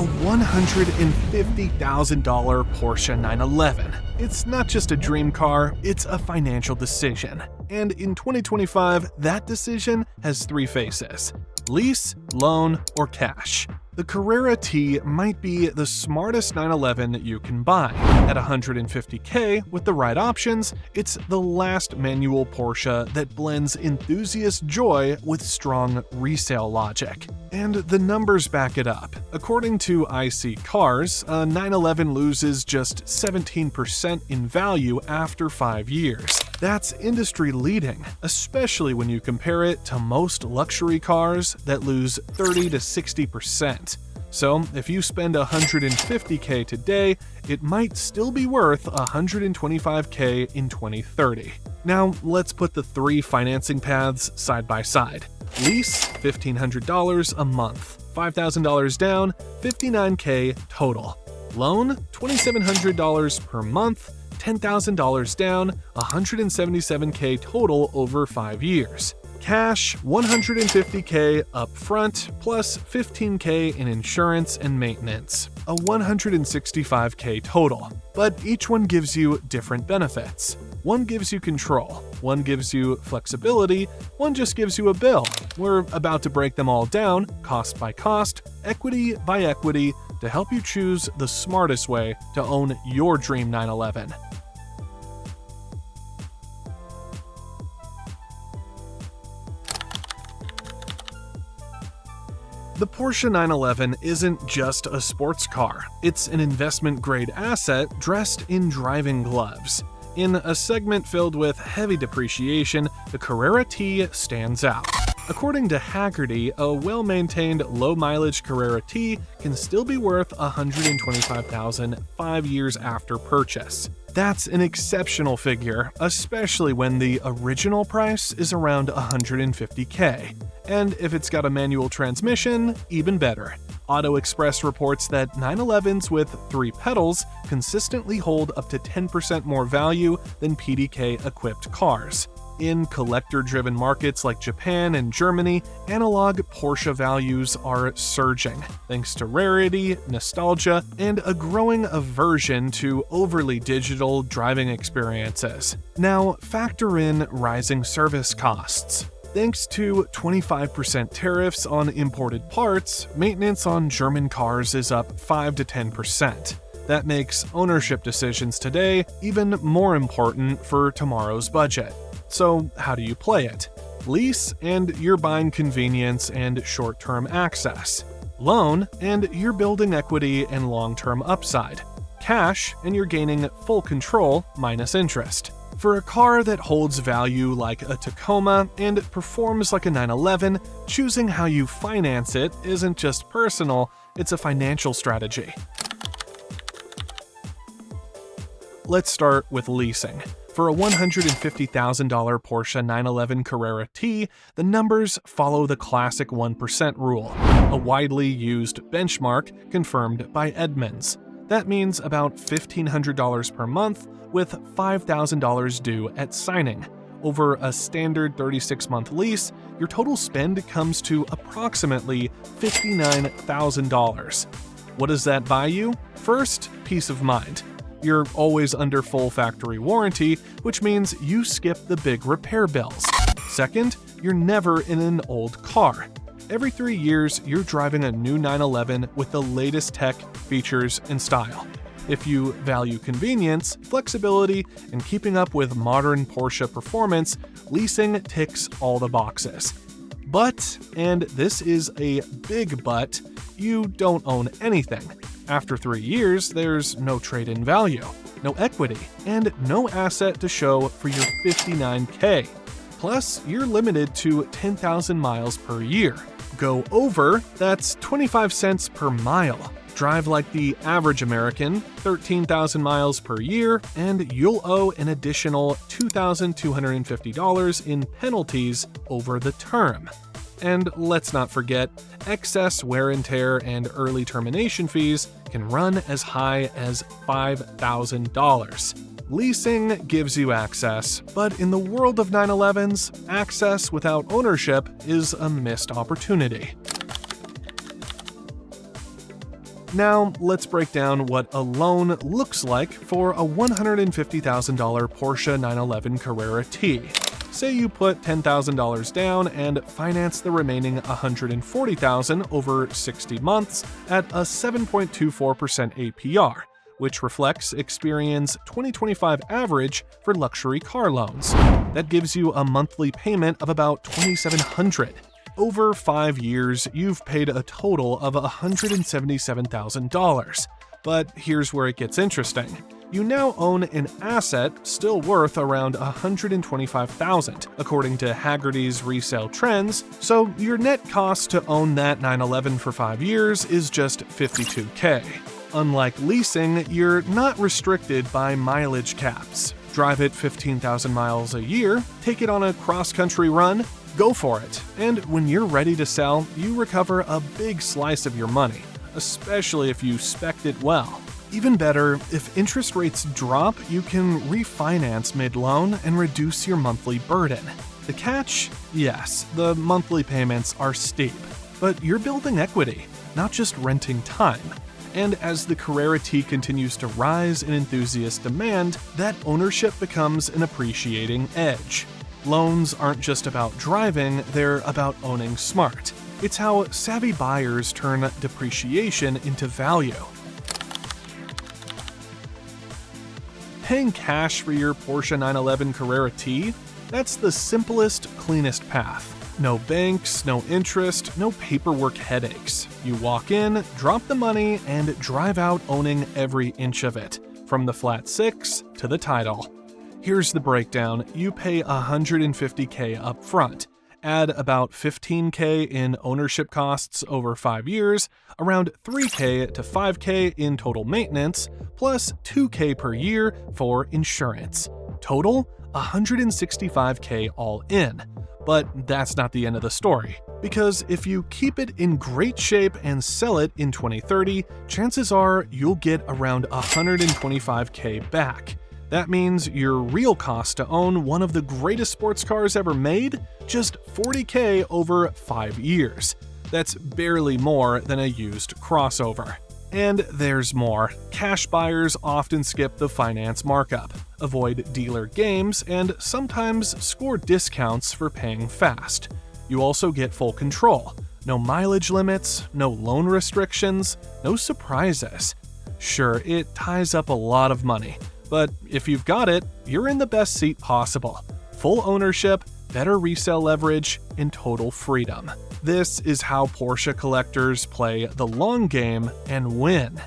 $150,000 Porsche 911. It's not just a dream car, it's a financial decision. And in 2025, that decision has three faces: lease, loan, or cash. The Carrera T might be the smartest 911 you can buy. At $150K, with the right options, it's the last manual Porsche that blends enthusiast joy with strong resale logic. And the numbers back it up. According to IC Cars, a 911 loses just 17% in value after 5 years. That's industry-leading, especially when you compare it to most luxury cars that lose 30 to 60%. So, if you spend $150K today, it might still be worth $125K in 2030. Now, let's put the three financing paths side by side. Lease, $1,500 a month, $5,000 down, $59K total. Loan, $2,700 per month, $10,000 down, $177K total over 5 years. Cash, $150K upfront, plus $15K in insurance and maintenance, a $165K total. But each one gives you different benefits. One gives you control, one gives you flexibility, one just gives you a bill. We're about to break them all down, cost by cost, equity by equity, to help you choose the smartest way to own your dream 911. The Porsche 911 isn't just a sports car, it's an investment-grade asset dressed in driving gloves. In a segment filled with heavy depreciation, the Carrera T stands out. According to Haggerty, a well-maintained, low-mileage Carrera T can still be worth $125,000 5 years after purchase. That's an exceptional figure, especially when the original price is around $150K. And if it's got a manual transmission, even better. Auto Express reports that 911s with 3 pedals consistently hold up to 10% more value than PDK-equipped cars. In collector-driven markets like Japan and Germany, analog Porsche values are surging, thanks to rarity, nostalgia, and a growing aversion to overly digital driving experiences. Now, factor in rising service costs. Thanks to 25% tariffs on imported parts, maintenance on German cars is up 5 to 10%. That makes ownership decisions today even more important for tomorrow's budget. So how do you play it? Lease, and you're buying convenience and short-term access. Loan, and you're building equity and long-term upside. Cash, and you're gaining full control minus interest. For a car that holds value like a Tacoma and performs like a 911, choosing how you finance it isn't just personal, it's a financial strategy. Let's start with leasing. For a $150,000 Porsche 911 Carrera T, the numbers follow the classic 1% rule, a widely used benchmark confirmed by Edmunds. That means about $1,500 per month, with $5,000 due at signing. Over a standard 36-month lease, your total spend comes to approximately $59,000. What does that buy you? First, peace of mind. You're always under full factory warranty, which means you skip the big repair bills. Second, you're never in an old car. Every 3 years, you're driving a new 911 with the latest tech, features, and style. If you value convenience, flexibility, and keeping up with modern Porsche performance, leasing ticks all the boxes. But, and this is a big but, you don't own anything. After 3 years, there's no trade-in value, no equity, and no asset to show for your $59K. Plus, you're limited to 10,000 miles per year. Go over, that's 25 cents per mile. Drive like the average American, 13,000 miles per year, and you'll owe an additional $2,250 in penalties over the term. And let's not forget, excess wear and tear and early termination fees can run as high as $5,000. Leasing gives you access, but in the world of 911s, access without ownership is a missed opportunity. Now, let's break down what a loan looks like for a $150,000 Porsche 911 Carrera T. Say you put $10,000 down and finance the remaining $140,000 over 60 months at a 7.24% APR, which reflects Experian's 2025 average for luxury car loans. That gives you a monthly payment of about $2,700. Over 5 years, you've paid a total of $177,000. But here's where it gets interesting. You now own an asset still worth around $125,000, according to Haggerty's resale trends, so your net cost to own that 911 for 5 years is just $52K. Unlike leasing, you're not restricted by mileage caps. Drive it 15,000 miles a year, take it on a cross-country run, go for it. And when you're ready to sell, you recover a big slice of your money, especially if you spec'd it well. Even better, if interest rates drop, you can refinance mid-loan and reduce your monthly burden. The catch? Yes, the monthly payments are steep, but you're building equity, not just renting time. And as the Carrera T continues to rise in enthusiast demand, that ownership becomes an appreciating edge. Loans aren't just about driving, they're about owning smart. It's how savvy buyers turn depreciation into value. Paying cash for your Porsche 911 Carrera T? That's the simplest, cleanest path. No banks, no interest, no paperwork headaches. You walk in, drop the money, and drive out owning every inch of it, from the flat 6 to the title. Here's the breakdown. You pay $150K up front, add about $15K in ownership costs over 5 years, around $3K to $5K in total maintenance, plus $2K per year for insurance. Total, $165K all in. But that's not the end of the story, because if you keep it in great shape and sell it in 2030, chances are you'll get around $125K back. That means your real cost to own one of the greatest sports cars ever made? Just $40K over 5 years. That's barely more than a used crossover. And there's more. Cash buyers often skip the finance markup, avoid dealer games, and sometimes score discounts for paying fast. You also get full control. No mileage limits, no loan restrictions, no surprises. Sure, it ties up a lot of money, but if you've got it, you're in the best seat possible. Full ownership, better resale leverage, and total freedom. This is how Porsche collectors play the long game and win.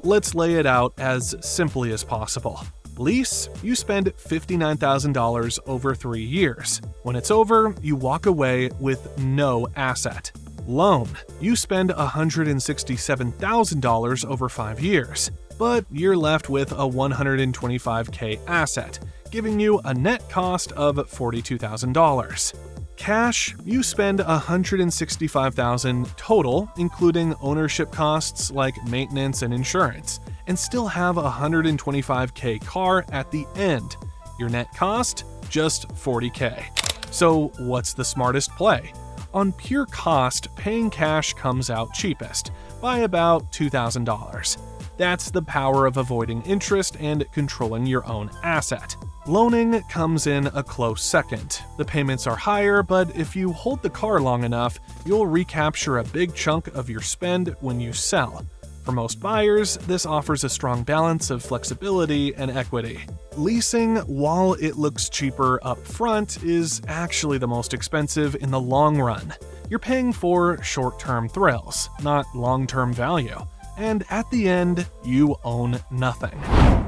Let's lay it out as simply as possible. Lease, you spend $59,000 over 3 years. When it's over, you walk away with no asset. Loan, you spend $167,000 over 5 years, but you're left with a $125K asset, giving you a net cost of $42,000. Cash, you spend $165,000 total, including ownership costs like maintenance and insurance, and still have a $125K car at the end. Your net cost? Just $40K. So what's the smartest play? On pure cost, paying cash comes out cheapest, by about $2,000. That's the power of avoiding interest and controlling your own asset. Loaning comes in a close second. The payments are higher, but if you hold the car long enough, you'll recapture a big chunk of your spend when you sell. For most buyers, this offers a strong balance of flexibility and equity. Leasing, while it looks cheaper up front, is actually the most expensive in the long run. You're paying for short-term thrills, not long-term value. And at the end, you own nothing.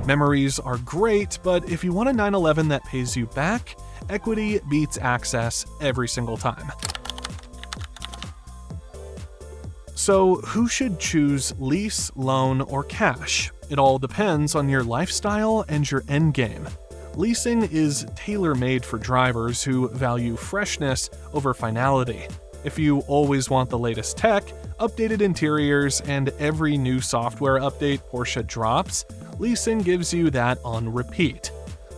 Memories are great, but if you want a 911 that pays you back, equity beats access every single time. So who should choose lease, loan, or cash? It all depends on your lifestyle and your endgame. Leasing is tailor-made for drivers who value freshness over finality. If you always want the latest tech, updated interiors, and every new software update Porsche drops, leasing gives you that on repeat.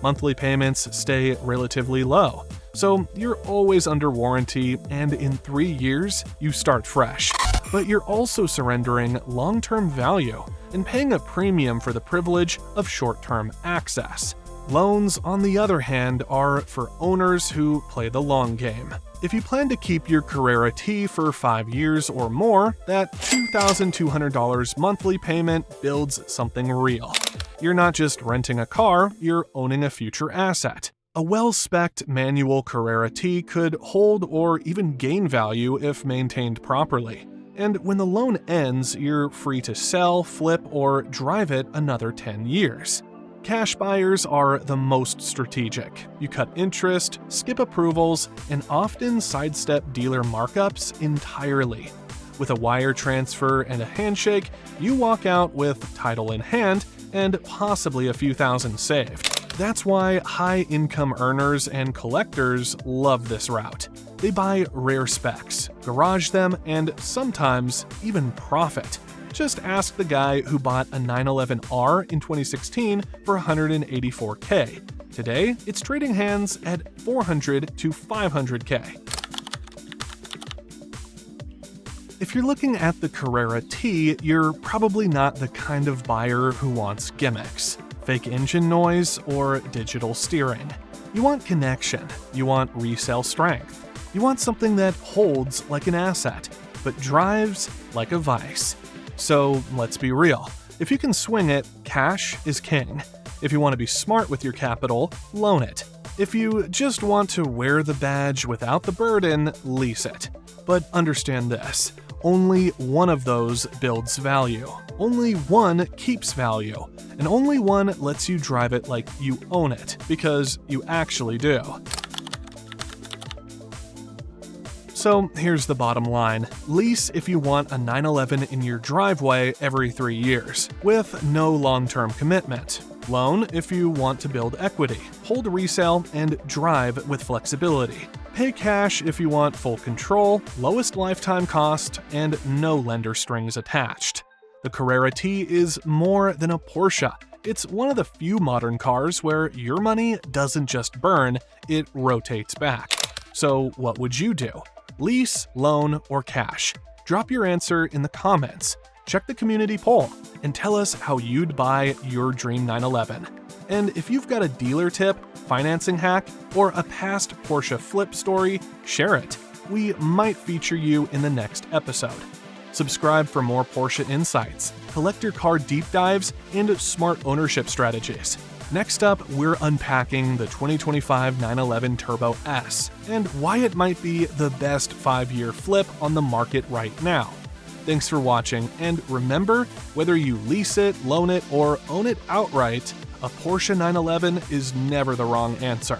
Monthly payments stay relatively low, so you're always under warranty, and in 3 years, you start fresh. but you're also surrendering long-term value and paying a premium for the privilege of short-term access. Loans, on the other hand, are for owners who play the long game. If you plan to keep your Carrera T for 5 years or more, that $2,200 monthly payment builds something real. You're not just renting a car, you're owning a future asset. A well-specced manual Carrera T could hold or even gain value if maintained properly. And when the loan ends, you're free to sell, flip, or drive it another 10 years. Cash buyers are the most strategic. You cut interest, skip approvals, and often sidestep dealer markups entirely. With a wire transfer and a handshake, you walk out with title in hand and possibly a few thousand saved. That's why high-income earners and collectors love this route. They buy rare specs, garage them, and sometimes even profit. Just ask the guy who bought a 911R in 2016 for $184K. Today, it's trading hands at $400 to $500K. If you're looking at the Carrera T, you're probably not the kind of buyer who wants gimmicks, fake engine noise, or digital steering. You want connection, you want resale strength, you want something that holds like an asset, but drives like a vice. So let's be real. If you can swing it, cash is king. If you want to be smart with your capital, loan it. If you just want to wear the badge without the burden, lease it. But understand this, only one of those builds value. Only one keeps value. And only one lets you drive it like you own it, because you actually do. So here's the bottom line. Lease if you want a 911 in your driveway every 3 years, with no long-term commitment. Loan if you want to build equity, hold resale, and drive with flexibility. Pay cash if you want full control, lowest lifetime cost, and no lender strings attached. The Carrera T is more than a Porsche. It's one of the few modern cars where your money doesn't just burn, it rotates back. So what would you do? Lease, loan, or cash? Drop your answer in the comments. Check the community poll and tell us how you'd buy your dream 911. And if you've got a dealer tip, financing hack, or a past Porsche flip story, share it. We might feature you in the next episode. Subscribe for more Porsche insights, collector car deep dives, and smart ownership strategies. Next up, we're unpacking the 2025 911 Turbo S and why it might be the best 5-year flip on the market right now. Thanks for watching, and remember, whether you lease it, loan it, or own it outright, a Porsche 911 is never the wrong answer.